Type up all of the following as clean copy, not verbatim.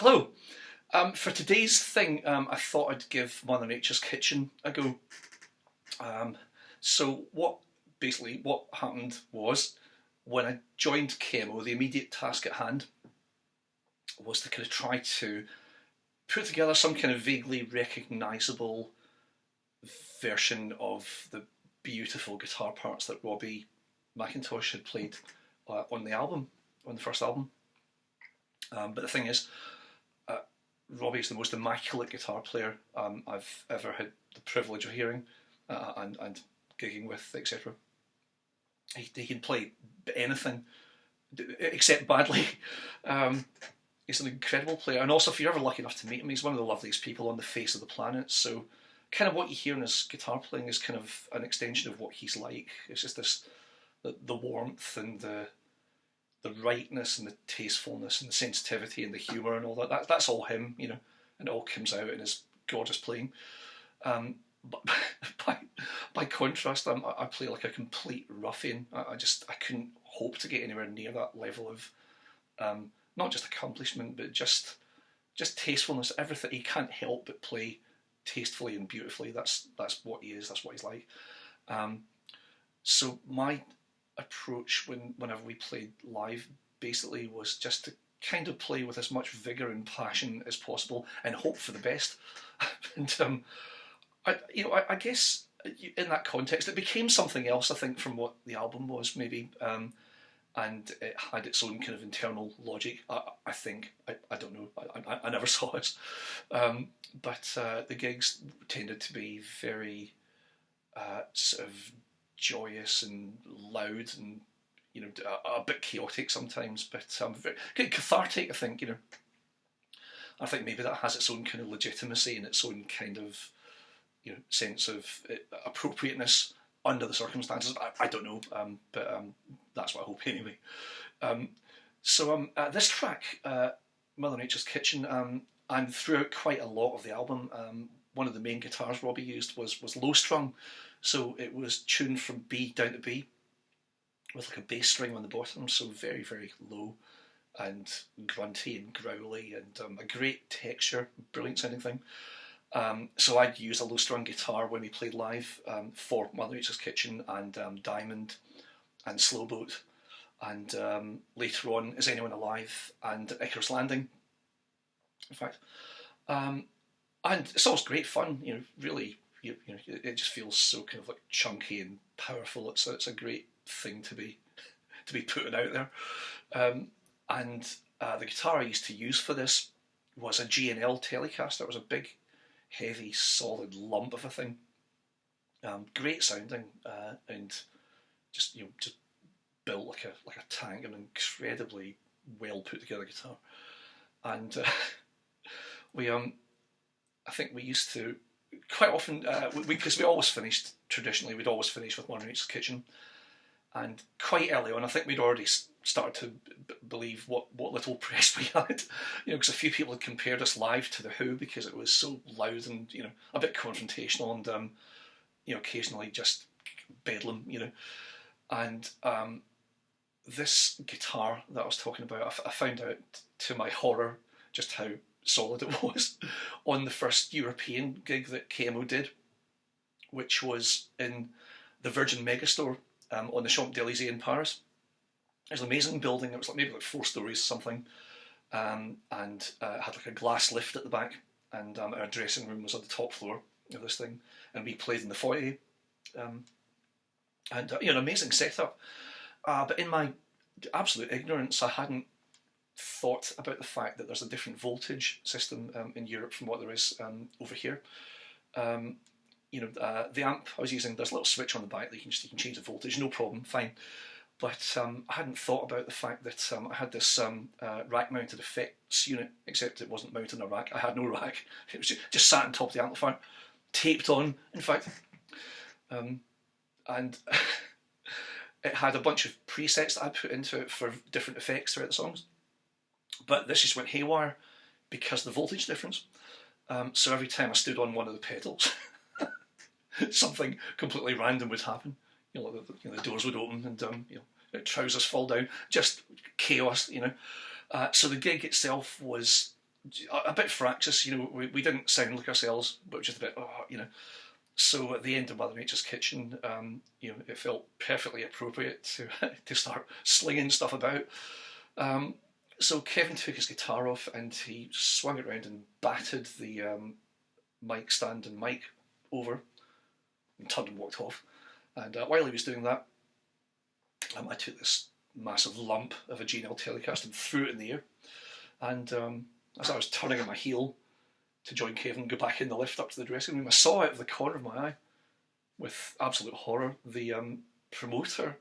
Hello. For today's thing, I thought I'd give Mother Nature's Kitchen a go. Um, so what happened was when I joined KMO, the immediate task at hand was to kind of try to put together some kind of vaguely recognisable version of the beautiful guitar parts that Robbie McIntosh had played on the album, on the first album. But the thing is, uh, Robbie's the most immaculate guitar player I've ever had the privilege of hearing and gigging with, etc. He can play anything except badly. Um, he's an incredible player, and also if you're ever lucky enough to meet him, he's one of the loveliest people on the face of the planet. So, kind of what you hear in his guitar playing is kind of an extension of what he's like. It's just this the warmth and the rightness and the tastefulness and the sensitivity and the humour and all that. That's all him, and it all comes out in his gorgeous playing. But by, by contrast, I play like a complete ruffian. I couldn't hope to get anywhere near that level of not just accomplishment, but just tastefulness. Everything, he can't help but play tastefully and beautifully. That's what he is. That's what he's like. So my approach whenever we played live basically was just to kind of play with as much vigour and passion as possible and hope for the best. and I guess in that context it became something else, I think, from what the album was maybe, and it had its own kind of internal logic. I think I don't know. I never saw it, but the gigs tended to be very sort of joyous and loud and a bit chaotic sometimes, but very cathartic. I think I think maybe that has its own kind of legitimacy and its own kind of sense of appropriateness under the circumstances. I don't know, but that's what I hope anyway. This track, Mother Nature's Kitchen, and throughout quite a lot of the album, one of the main guitars Robbie used was low strung, so it was tuned from B down to B with like a bass string on the bottom, so very, very low and grunty and growly, and a great texture, brilliant sounding thing. So I'd use a low strung guitar when we played live, for Mother Nature's Kitchen and Diamond and Slow Boat, and later on Is Anyone Alive and Icarus Landing, in fact. And it's always great fun, really. It just feels so kind of like chunky and powerful. It's a great thing to be putting out there. And the guitar I used to use for this was a G&L Telecaster. It was a big, heavy, solid lump of a thing. Great sounding, and just built like a tank, an incredibly well put together guitar. And I think we used to quite often, because we always finished, traditionally we'd always finish with Mother Nature's Kitchen, and quite early on I think we'd already started to believe what little press we had, because a few people had compared us live to The Who because it was so loud and a bit confrontational and occasionally just bedlam, and this guitar that I was talking about, I found out to my horror just how solid it was on the first European gig that KMO did, which was in the Virgin Megastore on the Champs-Élysées in Paris. It was an amazing building. It was maybe 4 stories or something, and it had like a glass lift at the back, and our dressing room was on the top floor of this thing, and we played in the foyer, and an amazing setup. But in my absolute ignorance, I hadn't thought about the fact that there's a different voltage system in Europe from what there is over here. The amp I was using, there's a little switch on the back that you can change the voltage, no problem, fine. But I hadn't thought about the fact that I had this rack-mounted effects unit, except it wasn't mounted on a rack. I had no rack. It was just sat on top of the amplifier, taped on, in fact. And it had a bunch of presets that I put into it for different effects throughout the songs. But this just went haywire because of the voltage difference. So every time I stood on one of the pedals, something completely random would happen. The doors would open and trousers fall down. Just chaos. So the gig itself was a bit fractious. We didn't sound like ourselves, but just a bit, So at the end of Mother Nature's Kitchen, it felt perfectly appropriate to to start slinging stuff about. So Kevin took his guitar off and he swung it around and batted the mic stand and mic over and turned and walked off. And while he was doing that, I took this massive lump of a G&L Telecast and threw it in the air. And as I was turning on my heel to join Kevin and go back in the lift up to the dressing room, I saw out of the corner of my eye, with absolute horror, the promoter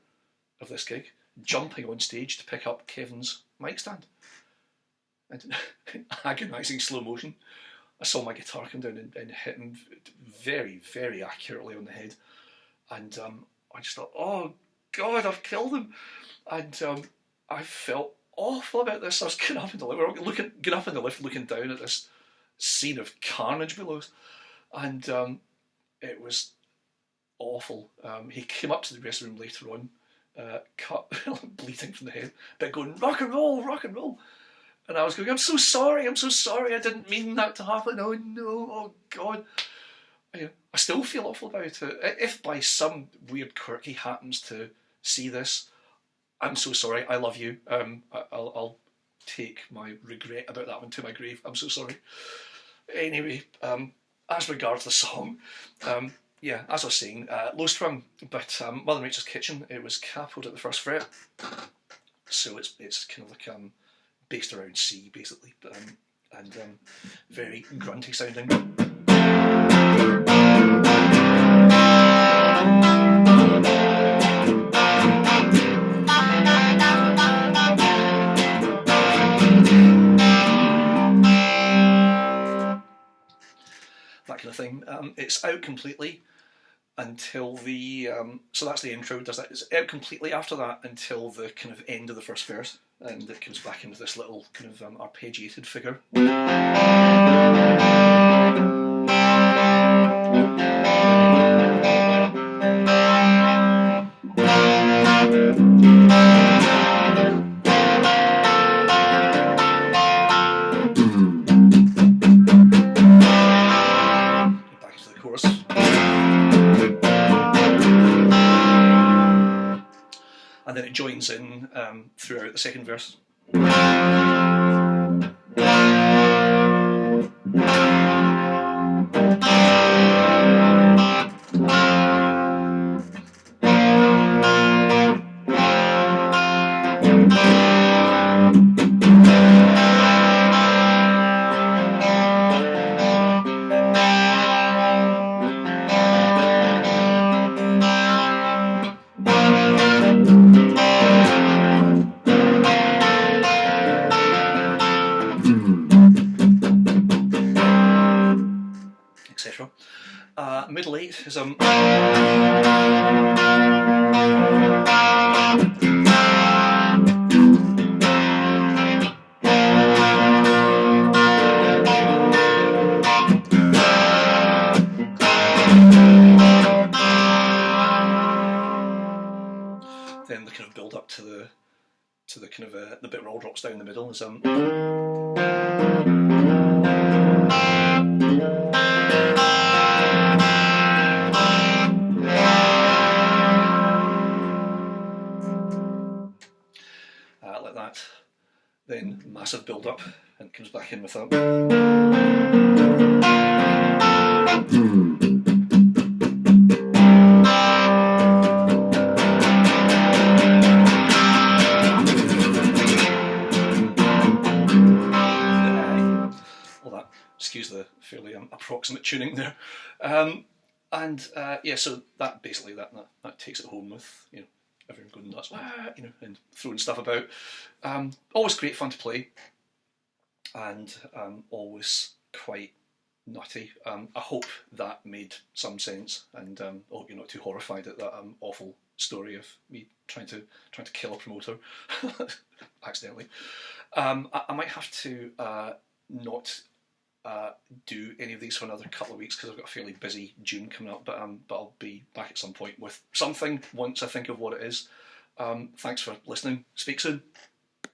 of this gig jumping on stage to pick up Kevin's mic stand. And in agonising slow motion, I saw my guitar come down and hit him very, very accurately on the head. And I just thought, oh God, I've killed him. And I felt awful about this. I was getting up in the lift, looking down at this scene of carnage below us, and it was awful. He came up to the dressing room later on, cut, bleeding from the head, but going, rock and roll, rock and roll. And I was going, I'm so sorry, I didn't mean that to happen. Oh no, oh God. I still feel awful about it. If by some weird quirk he happens to see this, I'm so sorry, I love you. I'll take my regret about that one to my grave. I'm so sorry. Anyway, as regards the song, as I was saying, low strung, but Mother Nature's Kitchen, it was capoed at the first fret, so it's kind of like based around C basically, and very grunty sounding. That kind of thing. It's out completely until the so that's the intro. Does that? It's out completely after that until the kind of end of the first verse, and it comes back into this little kind of arpeggiated figure. Back into the chorus. And then it joins in throughout the second verse. Etc. Middle eight is then the kind of build up to the kind of the bit where it all drops down the middle is like that. Then massive build up and it comes back in with that. Excuse the fairly approximate tuning there, so that basically that takes it home with everyone going nuts, and throwing stuff about. Always great fun to play, and always quite nutty. I hope that made some sense, and I hope you're not too horrified at that awful story of me trying to kill a promoter accidentally. I might have to not do any of these for another couple of weeks because I've got a fairly busy June coming up, but I'll be back at some point with something once I think of what it is. Thanks for listening. Speak soon.